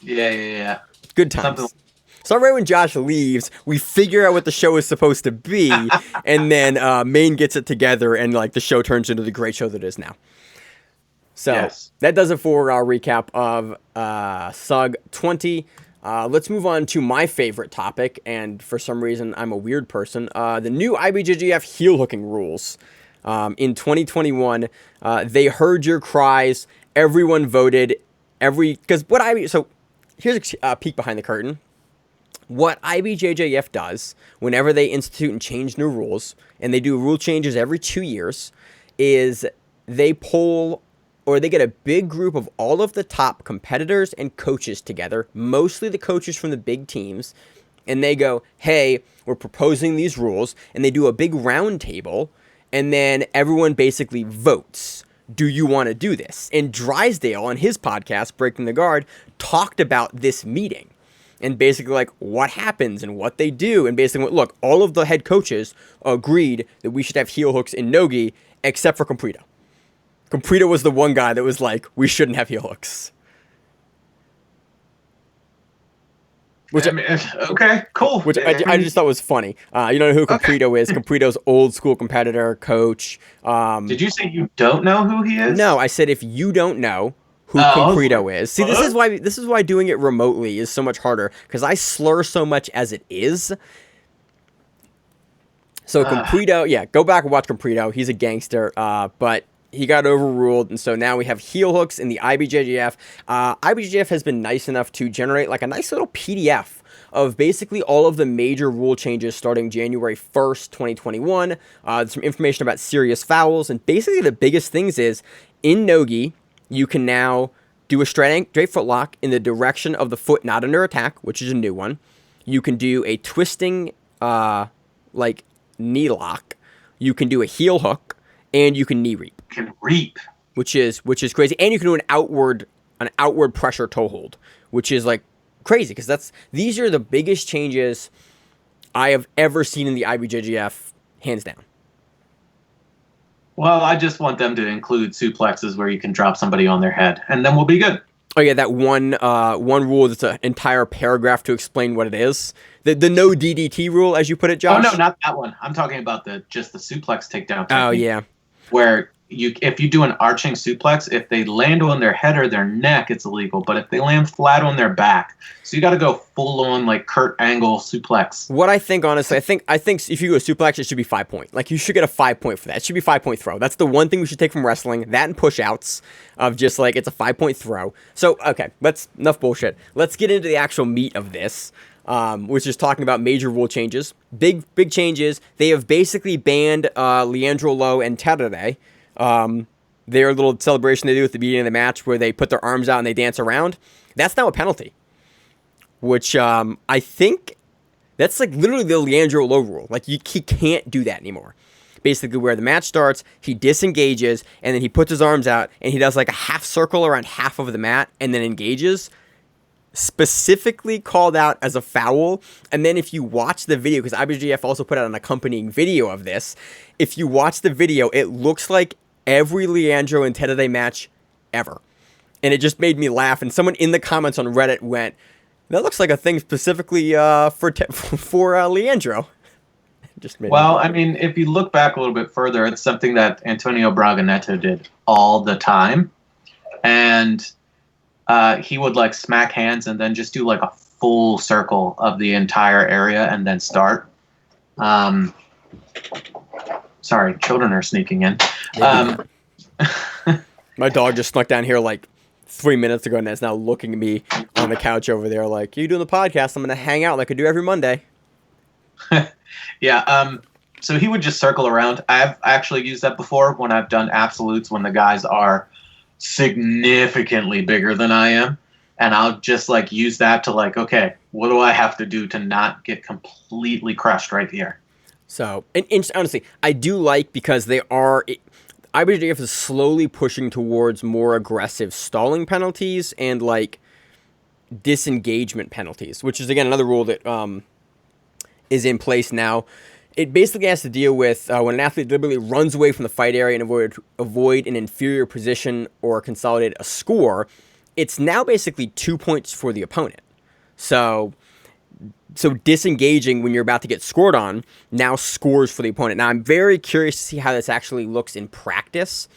[SPEAKER 3] Yeah.
[SPEAKER 2] Good times. So right when Josh leaves, we figure out what the show is supposed to be, and then Maine gets it together, and the show turns into the great show that it is now. So that does it for our recap of SUG 20. Let's move on to my favorite topic, and for some reason I'm a weird person. The new IBJJF heel hooking rules. In 2021, they heard your cries. Everyone voted. So here's a peek behind the curtain. What IBJJF does whenever they institute and change new rules, and they do rule changes every 2 years, is they poll, or they get a big group of all of the top competitors and coaches together, mostly the coaches from the big teams, and they go, hey, we're proposing these rules, and they do a big round table, and then everyone basically votes. Do you want to do this? And Drysdale, on his podcast, Breaking the Guard, talked about this meeting. And basically, what happens and what they do. And basically, look, all of the head coaches agreed that we should have heel hooks in Nogi, except for Comprito. Comprito was the one guy that was like, we shouldn't have heel hooks.
[SPEAKER 3] Okay, cool.
[SPEAKER 2] Which I just thought was funny. You don't know who Comprito is. Comprito's old school competitor, coach.
[SPEAKER 3] Did you say you don't know who he is?
[SPEAKER 2] No, I said if you don't know who Comprito is. See, this is why doing it remotely is so much harder, because I slur so much as it is. So Comprito, go back and watch Comprito. He's a gangster, but he got overruled, and so now we have heel hooks in the IBJJF. IBJJF has been nice enough to generate like a nice little PDF of basically all of the major rule changes starting January 1st, 2021. Some information about serious fouls, and basically the biggest things is, in Nogi, you can now do a straight foot lock in the direction of the foot not under attack, which is a new one. You can do a twisting like knee lock. You can do a heel hook, and you can knee reap.
[SPEAKER 3] Can reap,
[SPEAKER 2] which is crazy, and you can do an outward pressure toe hold, which is like crazy because these are the biggest changes I have ever seen in the IBJJF, hands down.
[SPEAKER 3] Well, I just want them to include suplexes where you can drop somebody on their head, and then we'll be good.
[SPEAKER 2] Oh yeah, that one rule that's an entire paragraph to explain what it is. The no DDT rule, as you put it, Josh.
[SPEAKER 3] Oh no, not that one. I'm talking about just the suplex takedown technique.
[SPEAKER 2] Oh yeah.
[SPEAKER 3] Where if you do an arching suplex, if they land on their head or their neck, it's illegal. But if they land flat on their back, so you got to go full on like Kurt Angle suplex.
[SPEAKER 2] What I think, honestly, I think if you go suplex, it should be 5 point. Like you should get a 5 point for that. It should be 5 point throw. That's the one thing we should take from wrestling. That and push outs of just like it's a 5 point throw. So okay, that's enough bullshit. Let's get into the actual meat of this. Which is talking about major rule changes. Big changes. They have basically banned Leandro Lo and Terere. Their little celebration they do at the beginning of the match where they put their arms out and they dance around. That's now a penalty. Which I think that's like literally the Leandro Lo rule. Like he can't do that anymore. Basically where the match starts, he disengages and then he puts his arms out and he does like a half circle around half of the mat and then engages. Specifically called out as a foul. And then if you watch the video, because IBJJF also put out an accompanying video of this, if you watch the video, it looks like every Leandro and Terere match ever. And it just made me laugh. And someone in the comments on Reddit went, that looks like a thing specifically for Leandro. Just made
[SPEAKER 3] I mean, if you look back a little bit further, it's something that Antonio Braga Neto did all the time. And he would like smack hands and then just do like a full circle of the entire area and then start. Sorry, children are sneaking in.
[SPEAKER 2] My dog just snuck down here like 3 minutes ago and is now looking at me on the couch over there like, you doing the podcast? I'm going to hang out like I do every Monday.
[SPEAKER 3] Yeah. So he would just circle around. I've actually used that before when I've done absolutes when the guys are significantly bigger than I am, and I'll just like use that to like, okay, what do I have to do to not get completely crushed right here?
[SPEAKER 2] So, and honestly, I do like because IBJJF is slowly pushing towards more aggressive stalling penalties and like disengagement penalties, which is again another rule that is in place now. It basically has to deal with when an athlete deliberately runs away from the fight area and avoid an inferior position or consolidate a score. It's now basically 2 points for the opponent. So disengaging when you're about to get scored on now scores for the opponent. Now I'm very curious to see how this actually looks in practice,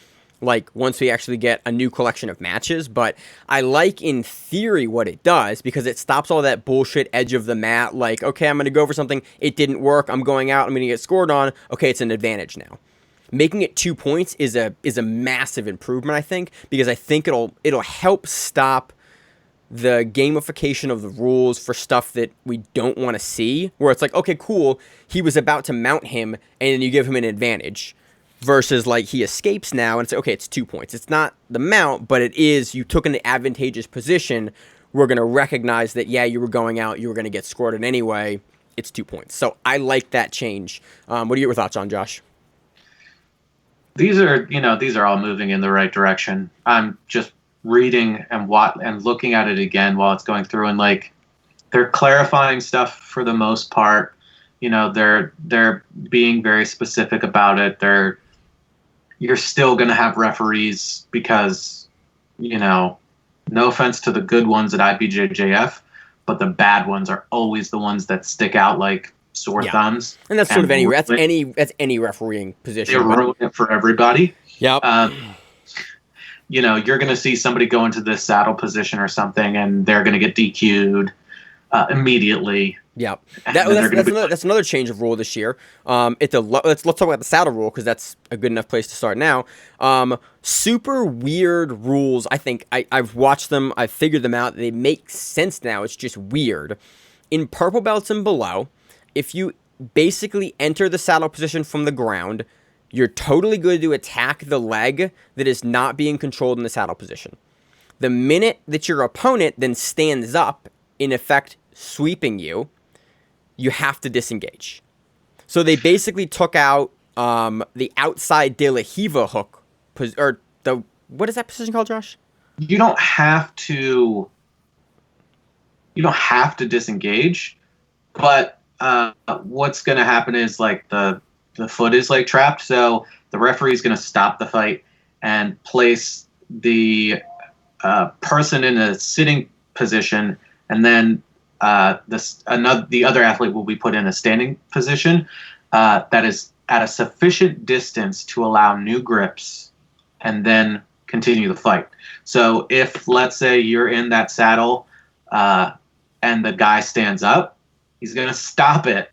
[SPEAKER 2] like once we actually get a new collection of matches. But I like in theory what it does because it stops all that bullshit edge of the mat. Like, okay, I'm going to go for something. It didn't work. I'm going out. I'm going to get scored on. Okay, it's an advantage now. Making it 2 points is a massive improvement, I think, because I think it'll help stop the gamification of the rules for stuff that we don't want to see, where it's like, okay, cool, he was about to mount him, and then you give him an advantage. Versus like he escapes now and it's okay, it's 2 points. It's not the mount, but it is you took an advantageous position. We're going to recognize that, yeah, you were going out, you were going to get scored in anyway. It's 2 points. So I like that change. What are your thoughts on, Josh?
[SPEAKER 3] These are all moving in the right direction. I'm just reading and looking at it again while it's going through, and like they're clarifying stuff for the most part. They're being very specific about it. You're still going to have referees because, no offense to the good ones at IBJJF, but the bad ones are always the ones that stick out like sore thumbs.
[SPEAKER 2] And that's sort of that's any refereeing position.
[SPEAKER 3] They ruin it for everybody.
[SPEAKER 2] Yep.
[SPEAKER 3] You're going to see somebody go into this saddle position or something, and they're going to get DQ'd immediately.
[SPEAKER 2] Yeah,
[SPEAKER 3] And then they're gonna be
[SPEAKER 2] that's another change of rule this year. Let's talk about the saddle rule because that's a good enough place to start now. Super weird rules. I think I've watched them. I've figured them out. They make sense now. It's just weird. In purple belts and below, if you basically enter the saddle position from the ground, you're totally good to attack the leg that is not being controlled in the saddle position. The minute that your opponent then stands up, in effect sweeping you, you have to disengage. So they basically took out the outside de la Riva hook, or what is that position called, Josh?
[SPEAKER 3] You don't have to disengage, but what's going to happen is like the foot is like trapped, so the referee is going to stop the fight and place the person in a sitting position, and then the other athlete will be put in a standing position that is at a sufficient distance to allow new grips, and then continue the fight. So if, let's say, you're in that saddle and the guy stands up, he's going to stop it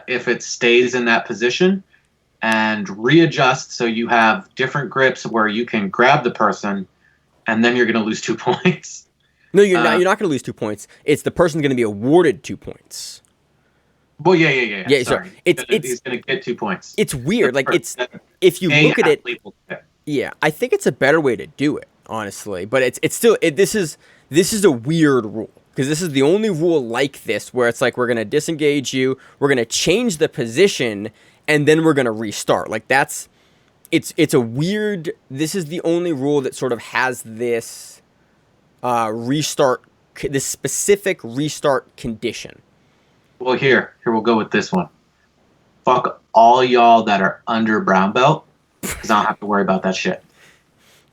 [SPEAKER 3] if it stays in that position and readjust so you have different grips where you can grab the person, and then you're going to lose 2 points.
[SPEAKER 2] No, you're not. You're not going to lose 2 points. It's the person's going to be awarded 2 points.
[SPEAKER 3] Well, yeah.
[SPEAKER 2] Yeah,
[SPEAKER 3] sorry.
[SPEAKER 2] So
[SPEAKER 3] He's going to get 2 points.
[SPEAKER 2] It's weird. Like if you look at it, yeah, I think it's a better way to do it, honestly. But it's still this is a weird rule because this is the only rule like this where it's like we're going to disengage you, we're going to change the position, and then we're going to restart. Like it's a weird. This is the only rule that sort of has this. This specific restart condition.
[SPEAKER 3] Well, here we'll go with this one. Fuck all y'all that are under brown belt, because I don't have to worry about that shit.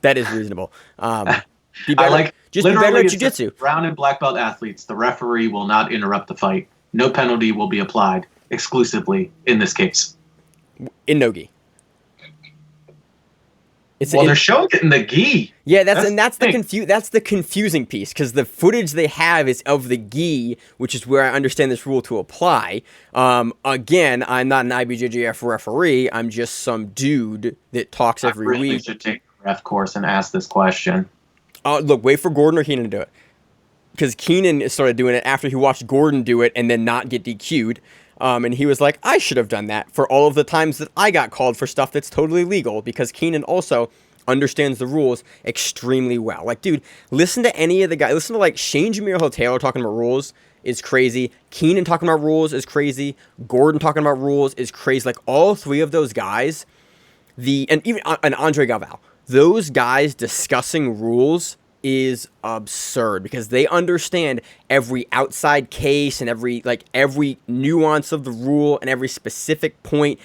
[SPEAKER 2] That is reasonable. Be
[SPEAKER 3] better
[SPEAKER 2] at Jiu-Jitsu.
[SPEAKER 3] Brown and black belt athletes, the referee will not interrupt the fight. No penalty will be applied exclusively in this case.
[SPEAKER 2] In no-gi.
[SPEAKER 3] They're showing it in the gi.
[SPEAKER 2] Yeah, that's the confusing piece because the footage they have is of the gi, which is where I understand this rule to apply. Again, I'm not an IBJJF referee. I'm just some dude that talks every week.
[SPEAKER 3] You should take a ref course and ask this question.
[SPEAKER 2] Look, wait for Gordon or Keenan to do it, because Keenan started doing it after he watched Gordon do it and then not get DQ'd. And he was like, I should have done that for all of the times that I got called for stuff that's totally legal, because Keenan also understands the rules extremely well. Like, dude, listen to any of the guys. Listen to, like, Shane Jamir Taylor talking about rules is crazy. Keenan talking about rules is crazy. Gordon talking about rules is crazy. Like, all three of those guys, and even Andre Galval, those guys discussing rules is absurd because they understand every outside case and every nuance of the rule and every specific point.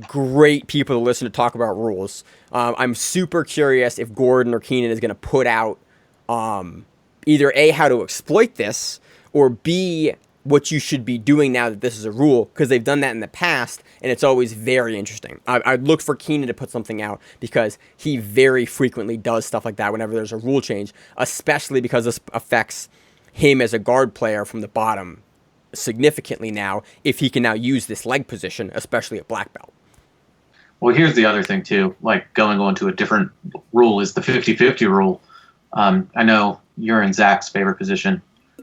[SPEAKER 2] Great people to listen to talk about rules. I'm super curious if Gordon or Keenan is going to put out either A, how to exploit this, or B, what you should be doing now that this is a rule, because they've done that in the past, and it's always very interesting. I'd look for Keenan to put something out, because he very frequently does stuff like that whenever there's a rule change, especially because this affects him as a guard player from the bottom significantly now, if he can now use this leg position, especially at black belt.
[SPEAKER 3] Well, here's the other thing, too. Like, going on to a different rule is the 50-50 rule. I know you're in Zach's favorite position,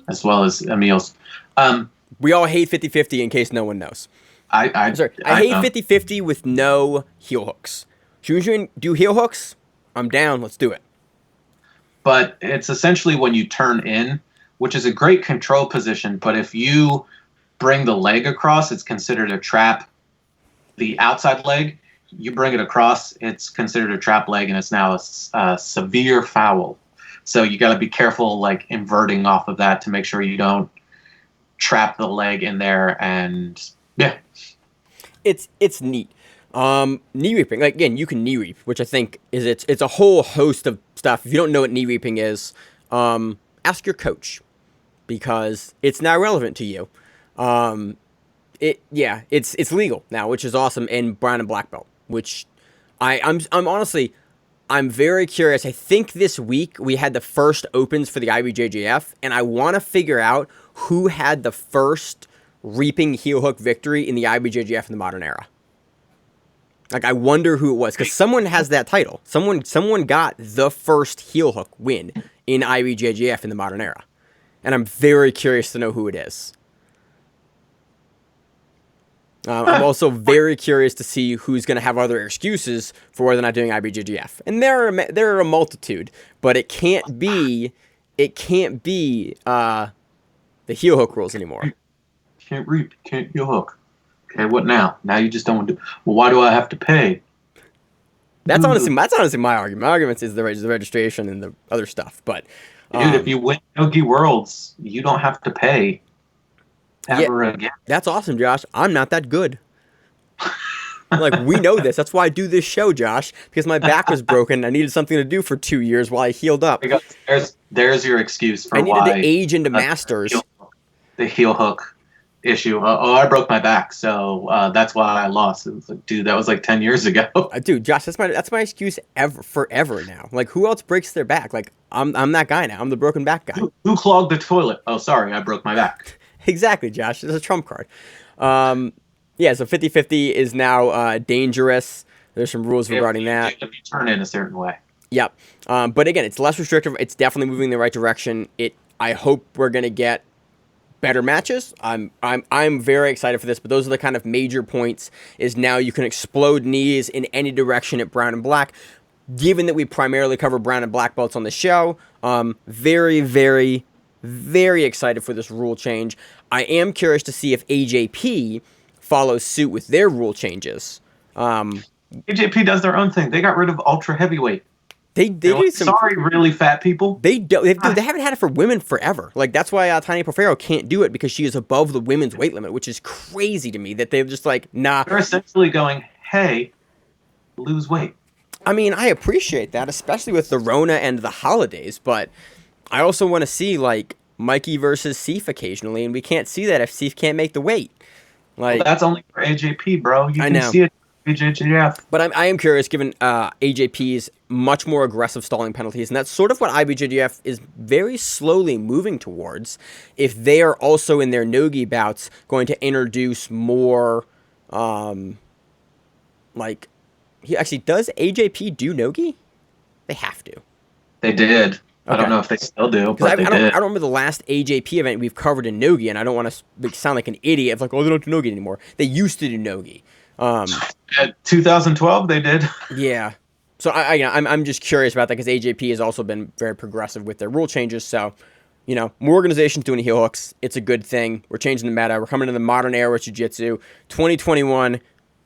[SPEAKER 3] as well as Emil's.
[SPEAKER 2] We all hate 50-50 in case no one knows. I hate 50-50 with no heel hooks. Should you do heel hooks? I'm down. Let's do it.
[SPEAKER 3] But it's essentially when you turn in, which is a great control position, but if you bring the leg across, it's considered a trap. The outside leg, you bring it across, it's considered a trap leg, and it's now a severe foul. So you got to be careful, like, inverting off of that to make sure you don't trap the leg in there. And yeah,
[SPEAKER 2] it's neat. Knee reaping, like, again, you can knee reap, which I think is it's a whole host of stuff. If you don't know what knee reaping is, ask your coach, because it's now relevant to you. It's legal now, which is awesome in brown and black belt, which I'm honestly, I'm very curious. I think this week we had the first opens for the IBJJF, and I want to figure out who had the first reaping heel hook victory in the IBJJF in the modern era. Like, I wonder who it was, because someone has that title. Someone got the first heel hook win in IBJJF in the modern era. And I'm very curious to know who it is. I'm also very curious to see who's going to have other excuses for why they're not doing IBJJF. And there are a multitude, but it can't be the heel hook rules anymore.
[SPEAKER 3] Can't reap, can't heel hook. Okay, what now? Now you just don't want to. Well, why do I have to pay?
[SPEAKER 2] That's honestly my argument. My argument is the registration and the other stuff. But
[SPEAKER 3] dude, if you win Nogi Worlds, you don't have to pay ever again.
[SPEAKER 2] That's awesome, Josh. I'm not that good. Like, we know this. That's why I do this show, Josh, because my back was broken. I needed something to do for 2 years while I healed up.
[SPEAKER 3] There's your excuse for
[SPEAKER 2] I
[SPEAKER 3] why.
[SPEAKER 2] needed to age into masters.
[SPEAKER 3] The heel hook issue. I broke my back, so that's why I lost. It was like, dude, that was like 10 years ago.
[SPEAKER 2] Dude, Josh, that's my excuse forever now. Like, who else breaks their back? Like, I'm that guy now. I'm the broken back guy.
[SPEAKER 3] Who clogged the toilet? Oh, sorry, I broke my back.
[SPEAKER 2] Exactly, Josh. It's a trump card. Yeah, so 50-50 is now dangerous. There's some rules regarding that.
[SPEAKER 3] You turn in a certain way.
[SPEAKER 2] Yep. But again, it's less restrictive. It's definitely moving in the right direction. I hope we're gonna get better matches. I'm very excited for this, but those are the kind of major points. Is now you can explode knees in any direction at brown and black. Given that we primarily cover brown and black belts on the show, very, very, very excited for this rule change. I am curious to see if AJP follows suit with their rule changes.
[SPEAKER 3] AJP does their own thing. They got rid of ultra heavyweight.
[SPEAKER 2] They do some.
[SPEAKER 3] Sorry, really fat people.
[SPEAKER 2] They haven't had it for women forever. Like, that's why Tiny Porfero can't do it, because she is above the women's weight limit, which is crazy to me that they're just like, nah.
[SPEAKER 3] They're essentially going, hey, lose weight.
[SPEAKER 2] I mean, I appreciate that, especially with the Rona and the holidays, but I also want to see, like, Mikey versus Seif occasionally, and we can't see that if Seif can't make the weight. Like,
[SPEAKER 3] well, that's only for AJP, bro. You can see it. IBJJF.
[SPEAKER 2] But I am curious, given AJP's much more aggressive stalling penalties, and that's sort of what IBJJF is very slowly moving towards, if they are also in their no-gi bouts going to introduce more, like, actually, does AJP do no-gi? They have to.
[SPEAKER 3] They did. I don't know if they still do, but they did.
[SPEAKER 2] I don't remember the last AJP event we've covered in no-gi, and I don't want to sound like an idiot. It's like, oh, they don't do no-gi anymore. They used to do no-gi.
[SPEAKER 3] 2012 they did.
[SPEAKER 2] Yeah. So I'm just curious about that, because AJP has also been very progressive with their rule changes. So, more organizations doing heel hooks. It's a good thing. We're changing the meta. We're coming to the modern era with Jiu-Jitsu. 2021,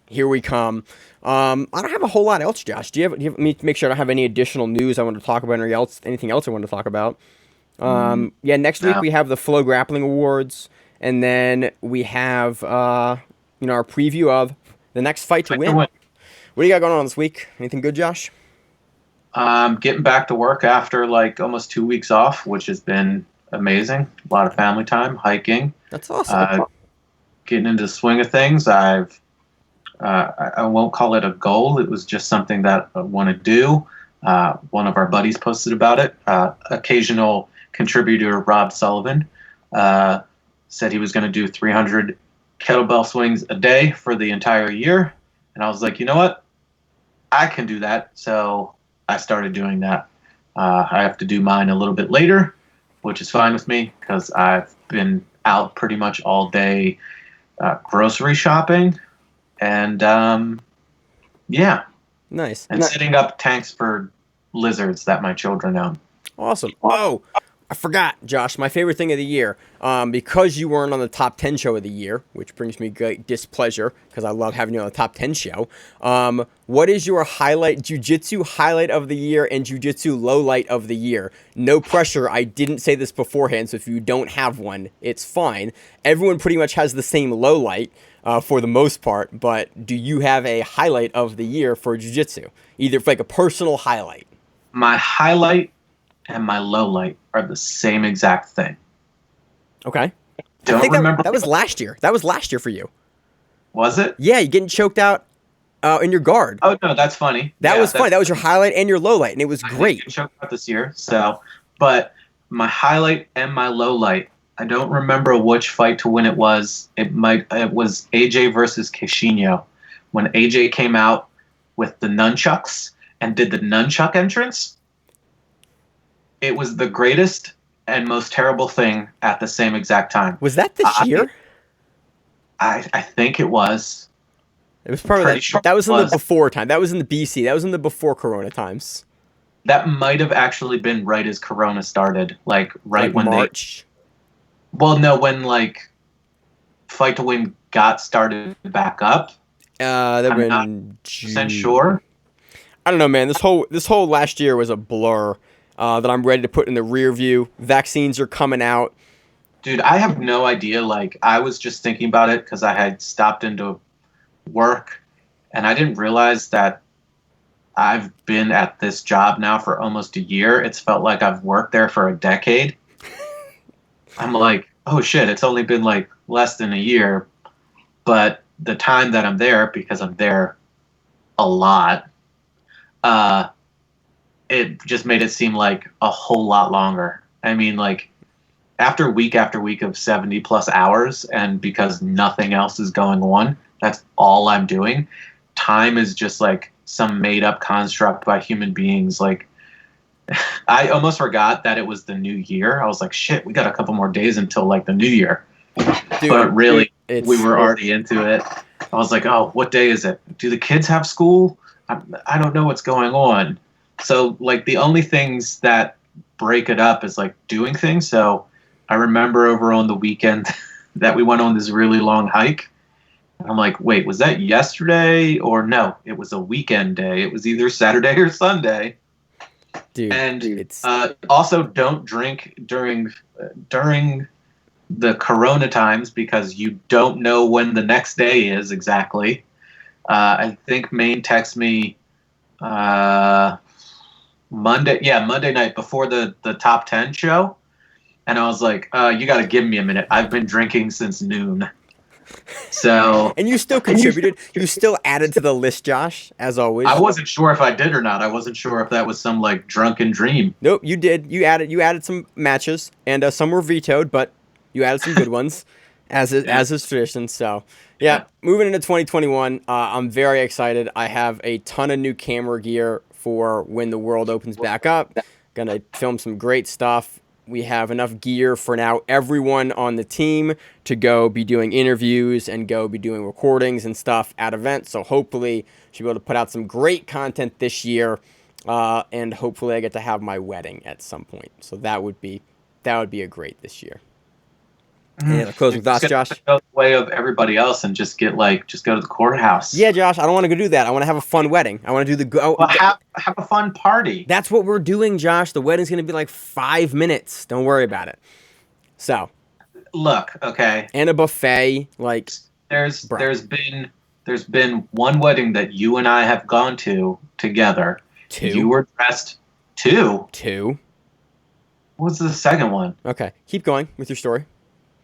[SPEAKER 2] here we come. I don't have a whole lot else, Josh. Do you have me to make sure I don't have any additional news I want to talk about, or anything else I want to talk about? Next week we have the Flow Grappling Awards, and then we have our preview of the next fight to win. What do you got going on this week? Anything good, Josh?
[SPEAKER 3] Getting back to work after like almost 2 weeks off, which has been amazing. A lot of family time, hiking.
[SPEAKER 2] That's awesome.
[SPEAKER 3] Getting into the swing of things. I won't call it a goal. It was just something that I want to do. One of our buddies posted about it. Occasional contributor Rob Sullivan said he was going to do 300 kettlebell swings a day for the entire year. And I was like, you know what? I can do that. So I started doing that. I have to do mine a little bit later, which is fine with me, because I've been out pretty much all day grocery shopping. And,
[SPEAKER 2] Nice.
[SPEAKER 3] And setting up tanks for lizards that my children own.
[SPEAKER 2] Awesome. Oh, I forgot, Josh, my favorite thing of the year, because you weren't on the top 10 show of the year, which brings me great displeasure, because I love having you on the top 10 show. What is your Jiu-Jitsu highlight of the year and Jiu-Jitsu low light of the year? No pressure. I didn't say this beforehand, so if you don't have one, it's fine. Everyone pretty much has the same low light for the most part, but do you have a highlight of the year for Jiu-Jitsu? Either like a personal highlight.
[SPEAKER 3] My highlight and my low light are the same exact thing.
[SPEAKER 2] Okay.
[SPEAKER 3] Don't remember.
[SPEAKER 2] That was last year. That was last year for you.
[SPEAKER 3] Was it?
[SPEAKER 2] Yeah, you getting choked out in your guard.
[SPEAKER 3] Oh no, that's funny.
[SPEAKER 2] That was funny. That was your highlight and your low light, and it was great.
[SPEAKER 3] I choked out this year, but my highlight and my low light, I don't remember which fight to win it was. It was AJ versus Cashinho. When AJ came out with the nunchucks and did the nunchuck entrance, it was the greatest and most terrible thing at the same exact time.
[SPEAKER 2] Was that this year?
[SPEAKER 3] I think it was.
[SPEAKER 2] It was probably that was in the before time. That was in the BC. That was in the before Corona times.
[SPEAKER 3] That might have actually been right as Corona started, like when
[SPEAKER 2] March.
[SPEAKER 3] Well, no, when like Fight to Win got started back up.
[SPEAKER 2] I'm not
[SPEAKER 3] percent sure.
[SPEAKER 2] I don't know, man. This whole last year was a blur that I'm ready to put in the rear view. Vaccines are coming out.
[SPEAKER 3] Dude, I have no idea. Like, I was just thinking about it because I had stopped into work, and I didn't realize that I've been at this job now for almost a year. It's felt like I've worked there for a decade. I'm like, oh shit, it's only been like less than a year. But the time that I'm there, because I'm there a lot, it just made it seem like a whole lot longer. I mean, like, after week of 70 plus hours, and because nothing else is going on, that's all I'm doing. Time is just like some made up construct by human beings. Like, I almost forgot that it was the new year. I was like, shit, we got a couple more days until like the new year. Dude, but really, we were already into it. I was like, oh, what day is it? Do the kids have school? I don't know what's going on. So like the only things that break it up is like doing things. So I remember over on the weekend that we went on this really long hike. I'm like, wait, was that yesterday or no? It was a weekend day. It was either Saturday or Sunday.
[SPEAKER 2] Dude,
[SPEAKER 3] and also don't drink during the Corona times because you don't know when the next day is exactly. I think Maine texted me Monday night before the top 10 show. And I was like, you got to give me a minute. I've been drinking since noon. So
[SPEAKER 2] and you still contributed. You still added to the list, Josh, as always.
[SPEAKER 3] I wasn't sure if I did or not. I wasn't sure if that was some like drunken dream.
[SPEAKER 2] Nope, you did. You added some matches, and some were vetoed, but you added some good ones, as is tradition. So yeah, moving into 2021, I'm very excited. I have a ton of new camera gear for when the world opens back up. Gonna film some great stuff. We have enough gear for now everyone on the team to go be doing interviews and go be doing recordings and stuff at events. So hopefully should be able to put out some great content this year, and hopefully I get to have my wedding at some point. So that would be a great this year. And closing thoughts, Josh.
[SPEAKER 3] Go the way of everybody else and just go to the courthouse.
[SPEAKER 2] Yeah, Josh, I don't want to go do that. I want to have a fun wedding. I want to do
[SPEAKER 3] have a fun party.
[SPEAKER 2] That's what we're doing, Josh. The wedding's going to be like 5 minutes. Don't worry about it. So,
[SPEAKER 3] look, okay.
[SPEAKER 2] And a buffet, like
[SPEAKER 3] there's been one wedding that you and I have gone to together.
[SPEAKER 2] 2.
[SPEAKER 3] You were dressed 2.
[SPEAKER 2] 2.
[SPEAKER 3] What was the second one?
[SPEAKER 2] Okay, keep going with your story.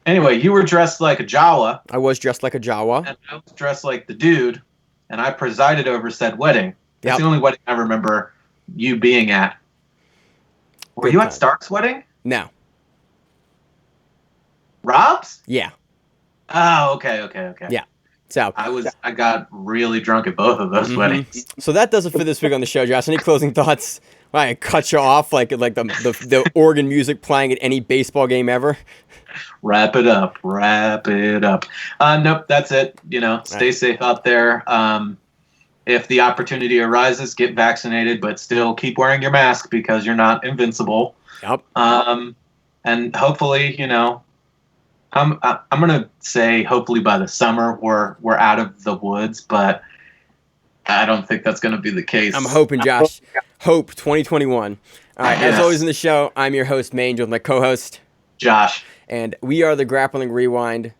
[SPEAKER 3] Anyway, you were dressed like a Jawa.
[SPEAKER 2] I was dressed like a Jawa.
[SPEAKER 3] And I was dressed like the dude, and I presided over said wedding. That's the only wedding I remember you being at. Were you at Stark's wedding?
[SPEAKER 2] No.
[SPEAKER 3] Rob's?
[SPEAKER 2] Yeah.
[SPEAKER 3] Oh, okay.
[SPEAKER 2] Yeah. So
[SPEAKER 3] I got really drunk at both of those weddings.
[SPEAKER 2] So that does it for this week on the show, Josh. Any closing thoughts? I cut you off like the organ music playing at any baseball game ever.
[SPEAKER 3] Wrap it up. Nope, that's it. Stay safe out there. If the opportunity arises, get vaccinated, but still keep wearing your mask because you're not invincible.
[SPEAKER 2] Yep.
[SPEAKER 3] And hopefully, I'm gonna say hopefully by the summer we're out of the woods, but I don't think that's gonna be the case.
[SPEAKER 2] I'm hoping, Josh. Hope 2021. All right. As always in the show, I'm your host, Maine, with my co-host
[SPEAKER 3] Josh.
[SPEAKER 2] And we are the Grappling Rewind.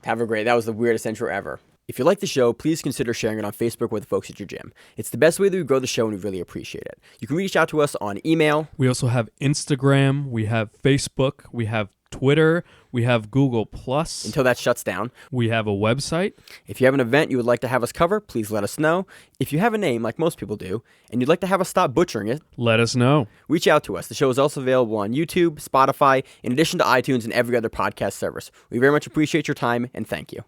[SPEAKER 2] Have a great. That was the weirdest intro ever. If you like the show, please consider sharing it on Facebook with the folks at your gym. It's the best way that we grow the show, and we really appreciate it. You can reach out to us on email.
[SPEAKER 4] We also have Instagram. We have Facebook. We have Twitter. We have Google+.
[SPEAKER 2] Until that shuts down.
[SPEAKER 4] We have a website.
[SPEAKER 2] If you have an event you would like to have us cover, please let us know. If you have a name, like most people do, and you'd like to have us stop butchering it,
[SPEAKER 4] Let us know.
[SPEAKER 2] reach out to us. The show is also available on YouTube, Spotify, in addition to iTunes and every other podcast service. We very much appreciate your time, and thank you.